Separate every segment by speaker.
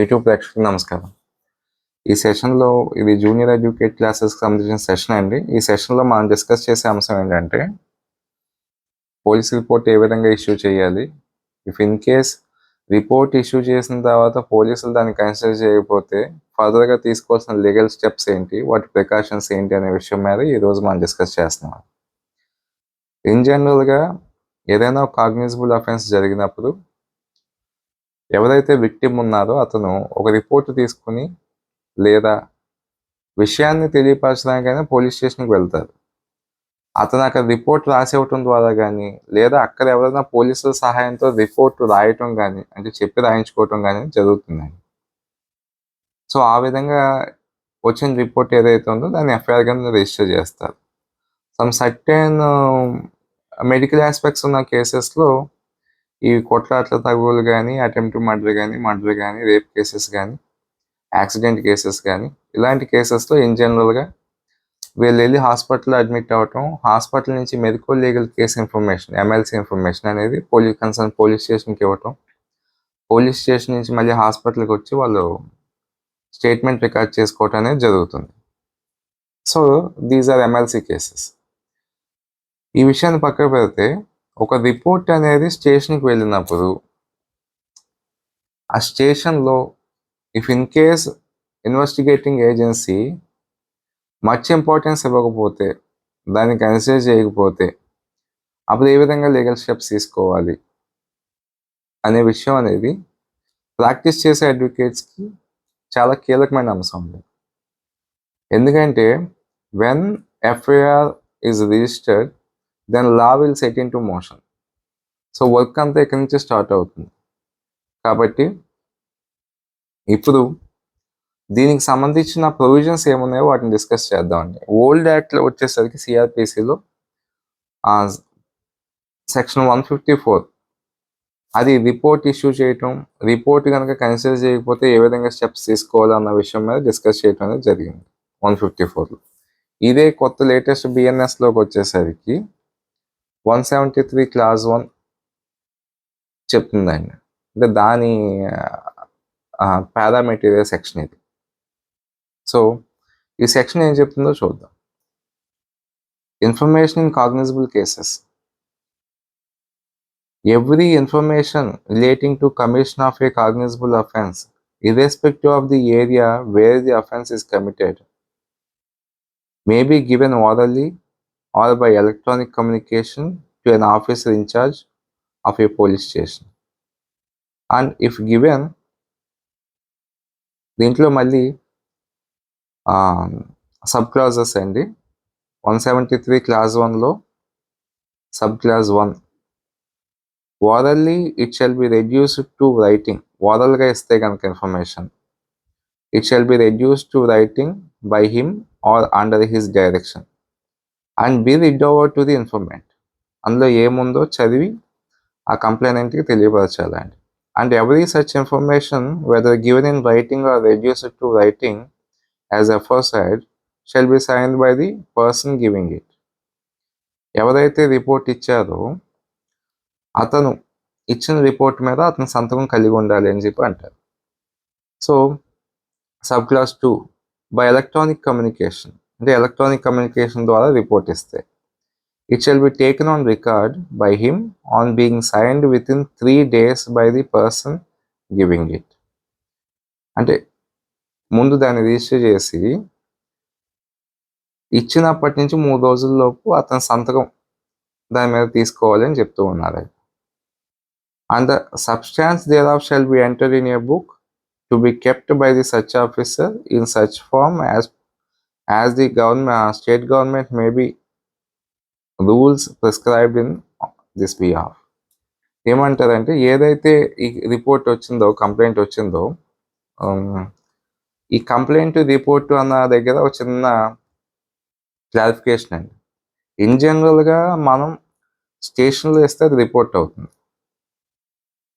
Speaker 1: YouTube ప్రేక్షకులకు నమస్కారం. ఈ సెషన్‌లో ఇది జూనియర్ ఎడ్యుకేట్ క్లాసెస్‌కి సంబంధించిన సెషన్ అండి. ఈ సెషన్‌లో మనం డిస్కస్ చేసే అంశం ఏంటంటే, పోలీస్ రిపోర్ట్ ఏ విధంగా ఇష్యూ చేయాలి? If in case report issue చేసిన తర్వాత పోలీసులు దాన్ని కన్సిడర్ చేయకపోతే ఫర్దర్‌గా తీసుకోవాల్సిన లీగల్ స్టెప్స్ ఏంటి? వాటి ప్రికాషన్స్ ఏంటి? అనే విషయం మీద ఈరోజు మనం డిస్కస్ చేస్తున్నాం. ఇన్ జనరల్‌గా ఏదైనా ఒక కాగ్నిజబుల్ అఫెన్స్ జరిగినప్పుడు ఎవరైతే విక్టిమ్ ఉన్నారో అతను ఒక రిపోర్ట్ తీసుకుని లేదా విషయాన్ని తెలియపరచడానికైనా పోలీస్ స్టేషన్కి వెళ్తారు. అతను అక్కడ రిపోర్ట్ రాసివ్వటం ద్వారా కానీ లేదా అక్కడ ఎవరైనా పోలీసుల సహాయంతో రిపోర్ట్ రాయటం కానీ అంటే చెప్పి రాయించుకోవటం కానీ జరుగుతుందండి. సో ఆ విధంగా వచ్చిన రిపోర్ట్ ఏదైతే ఉందో దాన్ని ఎఫ్ఐఆర్ కింద రిజిస్టర్ చేస్తారు. సమ్ సర్టెన్ మెడికల్ ఆస్పెక్ట్స్ ఉన్న కేసెస్లో ఈ కొట్లాట్ల తగువులు కానీ, అటెంప్ట్ మర్డర్ కానీ, రేప్ కేసెస్ కానీ, యాక్సిడెంట్ కేసెస్ కానీ ఇలాంటి కేసెస్లో ఇన్ జనరల్గా వీళ్ళు వెళ్ళి హాస్పిటల్లో అడ్మిట్ అవ్వటం, హాస్పిటల్ నుంచి medico legal case information MLC information అనేది కన్సర్న్ పోలీస్ స్టేషన్కి ఇవ్వటం, పోలీస్ స్టేషన్ నుంచి మళ్ళీ హాస్పిటల్కి వచ్చి వాళ్ళు స్టేట్మెంట్ రికార్డ్ చేసుకోవటం అనేది జరుగుతుంది. So these are MLC cases. ఈ విషయాన్ని పక్కన పెడితే ఒక రిపోర్ట్ అనేది స్టేషన్కి వెళ్ళినప్పుడు ఆ స్టేషన్లో if in case investigating agency much importance ఇవ్వకపోతే, దాన్ని కన్సిడర్ చేయకపోతే అప్పుడు ఏ విధంగా లీగల్ స్టెప్స్ తీసుకోవాలి అనే విషయం అనేది ప్రాక్టీస్ చేసే అడ్వకేట్స్కి చాలా కీలకమైన అంశం ఉంది. ఎందుకంటే when FIR is registered then law will set in to motion. So work అంతా ఇక్కడి నుంచి స్టార్ట్ అవుతుంది. కాబట్టి ఇప్పుడు దీనికి సంబంధించిన ప్రొవిజన్స్ ఏమున్నాయో వాటిని డిస్కస్ చేద్దామండి. ఓల్డ్ యాక్ట్లో వచ్చేసరికి సిఆర్పిసిలో సెక్షన్ 154 అది రిపోర్ట్ ఇష్యూ చేయటం, రిపోర్ట్ కనుక కన్సిడర్ చేయకపోతే ఏ విధంగా స్టెప్స్ తీసుకోవాలన్న విషయం మీద డిస్కస్ చేయడం అనేది జరిగింది 154లో. ఇదే కొత్త లేటెస్ట్ బిఎన్ఎస్లోకి వచ్చేసరికి 173 క్లాజ్ 1 చెప్తుందండి. అంటే దాని పారామెటీరియల్ సెక్షన్ ఇది. సో ఈ సెక్షన్ ఏం చెప్తుందో చూద్దాం. Information in cognisable cases. Every information relating to commission of a cognizable offence, irrespective of the area where the offence is committed, may be given orally or by electronic communication to an officer in charge of a police station. And if given, దీంట్లో మళ్ళీ sub clauses అండి. 173 clause 1లో sub clause 1, orally it shall be reduced to writing. Oralగా ఇస్తే కనుక information it shall be reduced to writing by him or under his direction and be read over to the informant. అందులో ఏముందో చదివి ఆ కంప్లైనెంట్కి తెలియపరచాలండి. And every such information, whether given in writing or reduced to writing as aforesaid, shall be signed by the person giving it. ఎవరైతే report ఇచ్చారో అతను ఇచ్చిన report మీద అతను సంతకం కలిగి ఉండాలి అని చెప్పి అంటారు. So sub class 2, by electronic communication, అంటే ఎలక్ట్రానిక్ కమ్యూనికేషన్ ద్వారా రిపోర్ట్ ఇస్తే it shall be taken on record by him on being signed within 3 days by the person giving it. అంటే ముందు దాన్ని రిజిస్టర్ చేసి ఇచ్చినప్పటి నుంచి 3 రోజుల్లోపు అతని సంతకం దాని మీద తీసుకోవాలి అని చెప్తూ ఉన్నారు. And the substance thereof shall be entered in a book to be kept by the such officer in such form as the state government may be rules prescribed in this behalf. ఏమంటారంటే ఏదైతే ఈ report వచ్చిందో, complaint వచ్చిందో, ఈ complaint report అన్న దగ్గర ఒక చిన్న క్లారిఫికేషన్ అండి. ఇన్ జనరల్గా మనం స్టేషన్లో ఇస్తే అది రిపోర్ట్ అవుతుంది.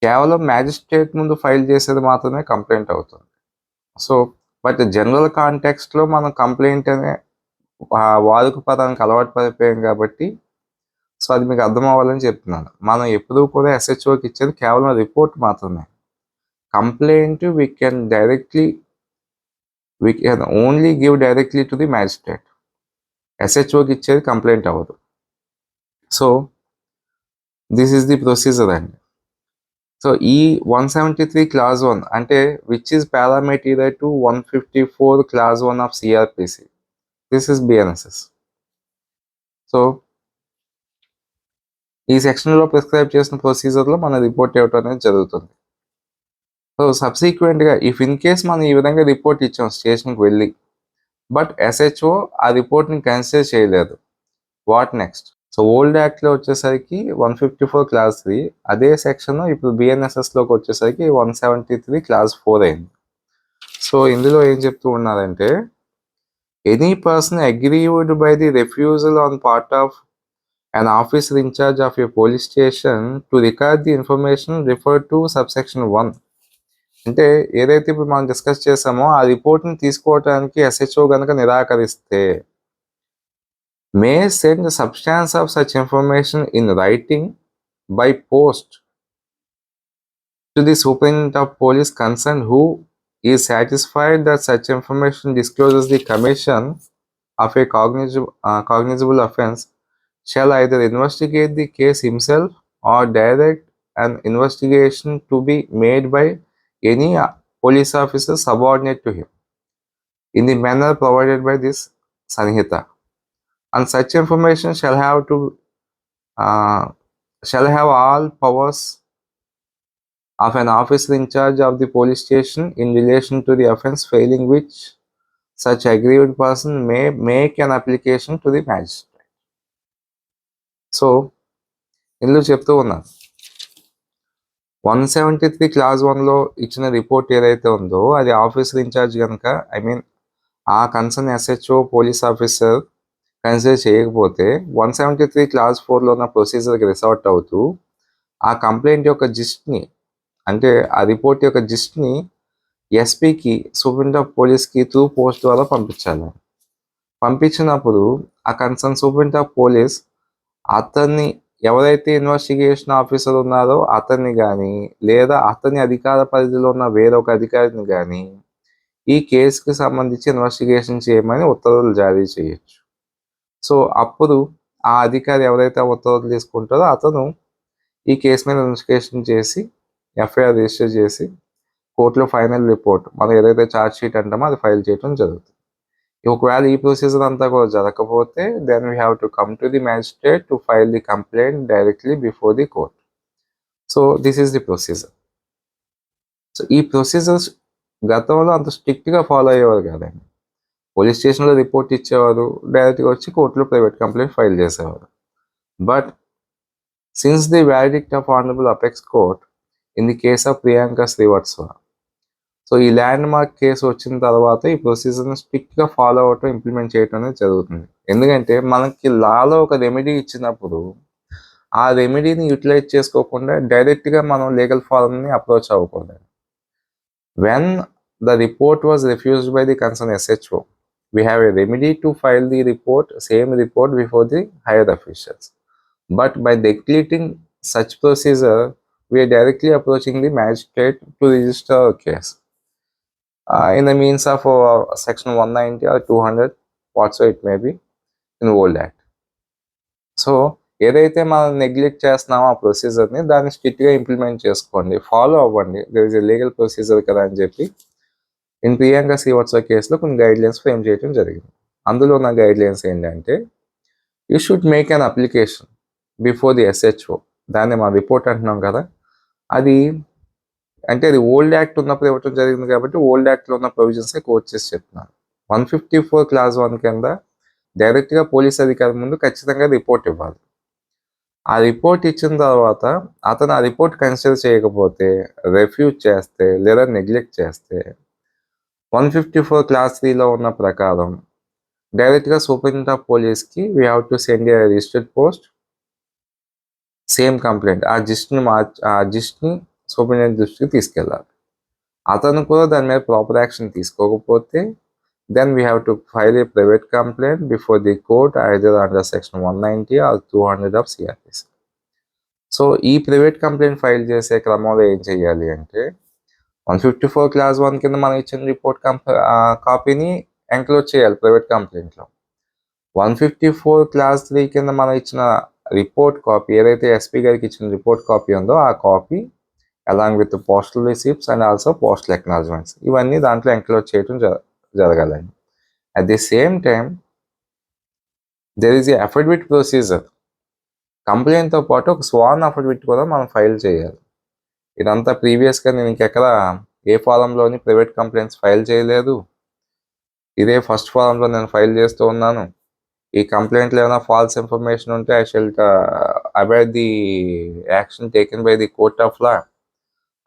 Speaker 1: కేవలం మ్యాజిస్ట్రేట్ ముందు ఫైల్ చేసేది మాత్రమే కంప్లైంట్ అవుతుంది. సో బట్ జనరల్ కాంటెక్స్ట్లో మనం కంప్లైంట్ అనే వాడుక పదానికి అలవాటు పడిపోయాం కాబట్టి సో అది మీకు అర్థం అవ్వాలని చెప్తున్నాను. మనం ఎప్పుడూ కూడా SHOకి ఇచ్చేది కేవలం రిపోర్ట్ మాత్రమే. Complaint we can only give directly to the magistrate. SHOకి ఇచ్చేది కంప్లైంట్ అవ్వదు. So this is the procedure అండి. సో ఈ 173 క్లాజ్ 1 అంటే which is pari materia to 154 clause 1 of CrPC. This is BNSS. So ఈ సెక్షన్లో ప్రిస్క్రైబ్ చేసిన ప్రొసీజర్లో మన రిపోర్ట్ ఇవ్వటం అనేది జరుగుతుంది. సో సబ్సిక్వెంట్గా ఇఫ్ ఇన్ కేస్ మనం ఈ విధంగా రిపోర్ట్ ఇచ్చాం స్టేషన్కి వెళ్ళి, బట్ SHO ఆ రిపోర్ట్ని కన్సిడర్ చేయలేదు, వాట్ నెక్స్ట్? సో ఓల్డ్ యాక్ట్లో వచ్చేసరికి 154 క్లాస్ 3, అదే సెక్షన్ ఇప్పుడు బిఎన్ఎస్ఎస్లోకి వచ్చేసరికి 173 క్లాస్ 4 అయింది. సో ఇందులో ఏం చెప్తూ ఉన్నారంటే, any person aggrieved by the refusal on part of an officer in charge of a police station to record the information referred to subsection 1. అంటే ఏదైతే ఇప్పుడు మనం డిస్కస్ చేసామో ఆ రిపోర్ట్ని తీసుకోవడానికి SHO కనుక నిరాకరిస్తే, may send substance of such information in writing by post to the superintendent of police concern who is satisfied that such information discloses the commission of a cognizable offense shall either investigate the case himself or direct an investigation to be made by any police officer subordinate to him in the manner provided by this Sanhita. And such information shall have all powers of an officer in charge of the police station in relation to the offence, failing which such aggrieved person may make an application to the magistrate. So ఇందులో చెప్తూ ఉన్నాను 173 class 1లో ఇచ్చిన report ఏదైతే ఉందో అది officer incharge కనుక ఆ concern SHO police officer consider చేయకపోతే 173 క్లాస్ 4లో ఉన్న ప్రొసీజర్కి రిసార్ట్ అవుతూ ఆ కంప్లైంట్ యొక్క జిస్ట్ని, అంటే ఆ రిపోర్ట్ యొక్క జిస్ట్ని SPకి సూపరింటెండెంట్ ఆఫ్ పోలీస్కి త్రూ పోస్ట్ ద్వారా పంపించాలి. పంపించినప్పుడు ఆ కన్సర్న్ సూపరింటెండెంట్ ఆఫ్ పోలీస్ అతన్ని, ఎవరైతే ఇన్వెస్టిగేషన్ ఆఫీసర్ ఉన్నారో అతన్ని కానీ లేదా అతని అధికార పరిధిలో ఉన్న వేరొక అధికారిని కానీ ఈ కేసుకి సంబంధించి ఇన్వెస్టిగేషన్ చేయమని ఉత్తర్వులు జారీ చేయొచ్చు. సో అప్పుడు ఆ అధికారి ఎవరైతే ఉత్తర్వులు తీసుకుంటారో అతను ఈ కేసు మీద ఇన్వెస్టిగేషన్ చేసి FIR రిజిస్టర్ చేసి కోర్టులో ఫైనల్ రిపోర్ట్, మనం ఏదైతే ఛార్జ్ షీట్ అంటామో అది ఫైల్ చేయడం జరుగుతుంది. ఒకవేళ ఈ ప్రొసీజర్ అంతా కూడా జరగకపోతే then we have to come to the magistrate to file the complaint directly before the court. So this is the procedure. So ఈ ప్రొసీజర్స్ గతంలో అంత స్ట్రిక్ట్గా ఫాలో అయ్యేవారు కాదండి. పోలీస్ స్టేషన్లో రిపోర్ట్ ఇచ్చేవారు, డైరెక్ట్గా వచ్చి కోర్టులో ప్రైవేట్ కంప్లైంట్ ఫైల్ చేసేవారు. But since the verdict of honourable apex court in the case of Priyanka Srivastava, so ఈ ల్యాండ్ మార్క్ కేసు వచ్చిన తర్వాత ఈ ప్రొసీజర్ని స్ట్రిక్ట్గా ఫాలో అవటం, ఇంప్లిమెంట్ చేయటం అనేది జరుగుతుంది. ఎందుకంటే మనకి లాలో ఒక రెమెడీ ఇచ్చినప్పుడు ఆ రెమెడీని యూటిలైజ్ చేసుకోకుండా డైరెక్ట్గా మనం లీగల్ ఫార్మ్ని అప్రోచ్ అవ్వకూడదు. When the report was refused by the concern SHO, we have a remedy to file the same report before the higher officials. But by neglecting such procedure, we are directly approaching the magistrate to register our case. In the means of section 190 or 200, whatsoever it may be in old act. So ఏదైతే మనం neglect చేస్తున్నామో ఆ ప్రొసీజర్ని దాన్ని స్ట్రిక్ట్గా implement చేసుకోండి, follow అవ్వండి. There is a legal procedure కదా అని చెప్పి ఇన్ ప్రియాంక శ్రీవత్సవ కేసులో కొన్ని గైడ్లైన్స్ ఫ్రేమ్ చేయడం జరిగింది. అందులో ఉన్న గైడ్లైన్స్ ఏంటంటే, you should make an application before the SHO. దాన్ని మనం రిపోర్ట్ అంటున్నాం కదా, అది అంటే అది ఓల్డ్ యాక్ట్ ఉన్నప్పుడు ఇవ్వటం జరిగింది కాబట్టి ఓల్డ్ యాక్ట్లో ఉన్న ప్రొవిజన్సే కోట్ చేసి చెప్తున్నాను. 154 క్లాస్ 1 కింద డైరెక్ట్గా పోలీస్ అధికారి ముందు ఖచ్చితంగా రిపోర్ట్ ఇవ్వాలి. ఆ రిపోర్ట్ ఇచ్చిన తర్వాత అతను ఆ రిపోర్ట్ కన్సిడర్ చేయకపోతే, రెఫ్యూజ్ చేస్తే లేదా నెగ్లెక్ట్ చేస్తే 154 క్లాస్ 3లో ఉన్న ప్రకారం డైరెక్ట్గా సూపరింటెండెంట్ ఆఫ్ పోలీస్కి we have to send a registered post same complaint. ఆ జిస్ట్ని సూపరింటెండెంట్ దృష్టికి తీసుకెళ్ళాలి. అతను కూడా దాని మీద ప్రాపర్ యాక్షన్ తీసుకోకపోతే then we have to file a private complaint before the court either under section 190 or 200 of CRPC. So ఈ ప్రైవేట్ కంప్లైంట్ ఫైల్ చేసే క్రమంలో ఏం చేయాలి అంటే, 154 క్లాస్ 1 కింద మనం ఇచ్చిన రిపోర్ట్ కాపీని ఎంక్లోజ్ చేయాలి ప్రైవేట్ కంప్లైంట్లో. 154 క్లాస్ 3 కింద మనం ఇచ్చిన రిపోర్ట్ కాపీ, ఏదైతే ఎస్పీ గారికి ఇచ్చిన రిపోర్ట్ కాపీ ఉందో ఆ copy along with postal receipts and also postal acknowledgements ఇవన్నీ దాంట్లో ఎంక్లోజ్ చేయడం జరగాలండి. At the same time there is a affidavit procedure. కంప్లైంట్తో పాటు ఒక స్వాన్ అఫిడవిట్ కూడా మనం ఫైల్ చేయాలి. ఇదంతా ప్రీవియస్గా నేను ఇంకెక్కడ ఏ ఫారంలోని ప్రైవేట్ కంప్లైంట్స్ ఫైల్ చేయలేదు. ఇదే ఫస్ట్ ఫారంలో నేను ఫైల్ చేస్తూ ఉన్నాను. ఈ కంప్లైంట్లో ఏమైనా ఫాల్స్ ఇన్ఫర్మేషన్ ఉంటే I shall avoid the action taken by the court of law.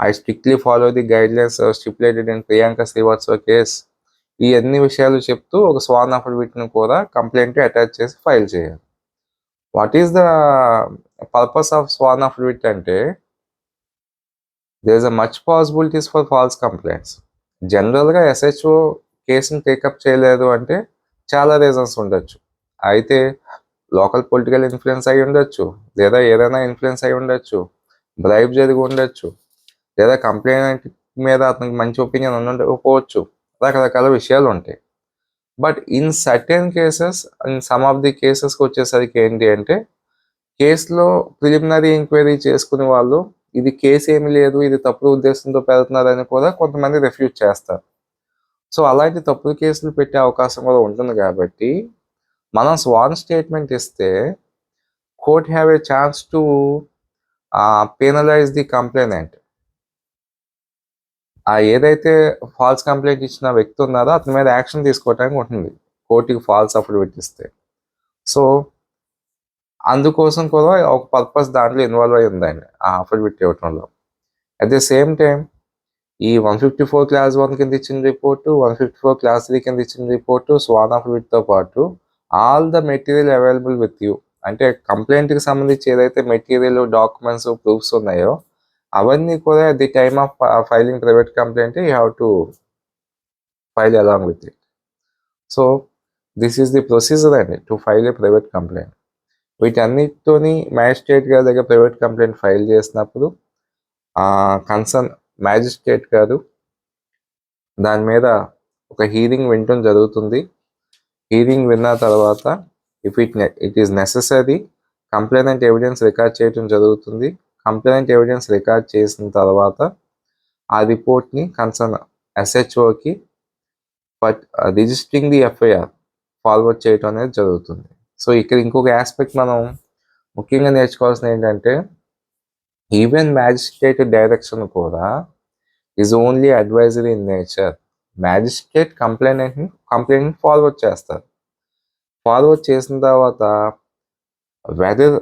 Speaker 1: I strictly follow the guidelines stipulated in Priyanka Srivastava case. ఈ అన్ని విషయాలు చెప్తూ ఒక స్వాన్ అఫిడవిట్ను కూడా కంప్లైంట్ అటాచ్ చేసి ఫైల్ చేయాలి. What is the purpose of sworn affidavit అంటే there is a much possibilities for false complaints. జనరల్గా ఎస్హెచ్ఓ కేసుని టేకప్ చేయలేదు అంటే చాలా రీజన్స్ ఉండొచ్చు. అయితే లోకల్ పొలిటికల్ ఇన్ఫ్లుయెన్స్ అయి ఉండొచ్చు, లేదా ఏదైనా ఇన్ఫ్లుయెన్స్ అయి ఉండొచ్చు, బ్రైబ్ జరిగి ఉండొచ్చు, లేదా కంప్లైంట్ మీద అతనికి మంచి ఒపీనియన్ ఉండకపోవచ్చు, రకరకాల విషయాలు ఉంటాయి. But in certain cases, in some of the కేసెస్కి వచ్చేసరికి ఏంటి అంటే కేసులో ప్రిలిమినరీ ఎంక్వైరీ చేసుకునే వాళ్ళు ఇది కేసు ఏమి లేదు, ఇది తప్పుడు ఉద్దేశంతో పెడుతున్నారని కూడా కొంతమంది రిఫ్యూజ్ చేస్తారు. సో అలాంటి తప్పుడు కేసులు పెట్టే అవకాశం కూడా ఉంటుంది కాబట్టి మనం స్వాన్ స్టేట్మెంట్ ఇస్తే court have a chance to penalise the complainant. ఏదైతే ఫాల్స్ కంప్లైంట్ ఇచ్చిన వ్యక్తి ఉన్నారో అతని మీద యాక్షన్ తీసుకోవడానికి ఉంటుంది కోర్టుకి ఫాల్స్ అఫిడవిట్ ఇస్తే. సో అందుకోసం కూడా ఒక పర్పస్ దాంట్లో ఇన్వాల్వ్ అయి ఉందండి ఆ అఫిడవిట్ ఇవ్వటంలో. అట్ ది సేమ్ టైం ఈ 154 క్లాస్ 1 కింద ఇచ్చిన రిపోర్టు, 154 క్లాస్ 3 కింద ఇచ్చిన రిపోర్టు, స్వాన్ అఫిడవిట్తో పాటు all the material available with you. అంటే కంప్లైంట్కి సంబంధించి ఏదైతే మెటీరియల్, డాక్యుమెంట్స్, ప్రూఫ్స్ ఉన్నాయో అవన్నీ కూడా at the time of filing private complaint you have to file along with it. So this is the procedure అండి to file a private complaint. వీటన్నిటితోని magistrate గారి దగ్గర ప్రైవేట్ కంప్లైంట్ ఫైల్ చేసినప్పుడు కన్సర్న్ మ్యాజిస్ట్రేట్ గారు దాని మీద ఒక హీరింగ్ వినటం జరుగుతుంది. హీరింగ్ విన్న తర్వాత if it is necessary complainant evidence record చేయడం జరుగుతుంది. కంప్లైనెంట్ ఎవిడెన్స్ రికార్డ్ చేసిన తర్వాత ఆ రిపోర్ట్ని కన్సర్న్ ఎస్హెచ్ఓకి రిజిస్టరింగ్ ది ఎఫ్ఐఆర్ ఫార్వర్డ్ చేయడం అనేది జరుగుతుంది. సో ఇక్కడ ఇంకొక ఆస్పెక్ట్ మనం ముఖ్యంగా నేర్చుకోవాల్సింది ఏంటంటే ఈవెన్ మ్యాజిస్ట్రేట్ డైరెక్షన్ కూడా is only advisory in nature. Magistrate complaint forward చేస్తారు. ఫార్వర్డ్ చేసిన తర్వాత whether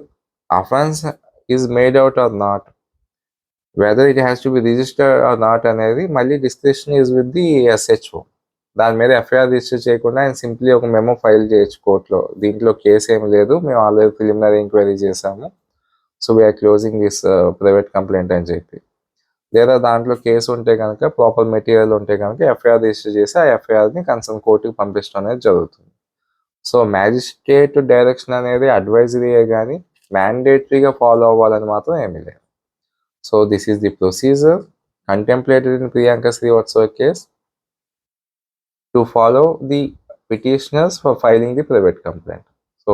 Speaker 1: offence is made out or not, whether it has to be registered or not అనేది మళ్ళీ discussion is with the SHO. దాని మీద FIR register చేయకుండా ఆయన simply ఒక మెమో ఫైల్ చేయొచ్చు కోర్టులో, దీంట్లో కేసు ఏమి లేదు, మేము ఆల్రెడీ ప్రిలిమినరీ ఎంక్వైరీ చేసాము, so we are closing this private complaint అని చెప్పి. లేదా దాంట్లో కేసు ఉంటే కనుక, ప్రాపర్ మెటీరియల్ ఉంటే కనుక ఎఫ్ఐఆర్ రిజిస్టర్ చేసి ఆ ఎఫ్ఐఆర్ని కన్సర్న్ కోర్టుకి పంపించడం అనేది జరుగుతుంది. సో మ్యాజిస్ట్రేట్ డైరెక్షన్ అనేది అడ్వైజరీయే కానీ మ్యాండేటరీగా ఫాలో అవ్వాలని మాత్రం ఏమీ లేదు. So this is the procedure contemplated in Priyanka Srivastava case to follow the petitioners for filing the private complaint. So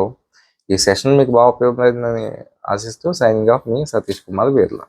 Speaker 1: ఈ సెషన్ మీకు బాగా ఉపయోగపడిందని ఆశిస్తూ సైనింగ్ ఆఫ్ మీ సతీష్ కుమార్ బిర్లా.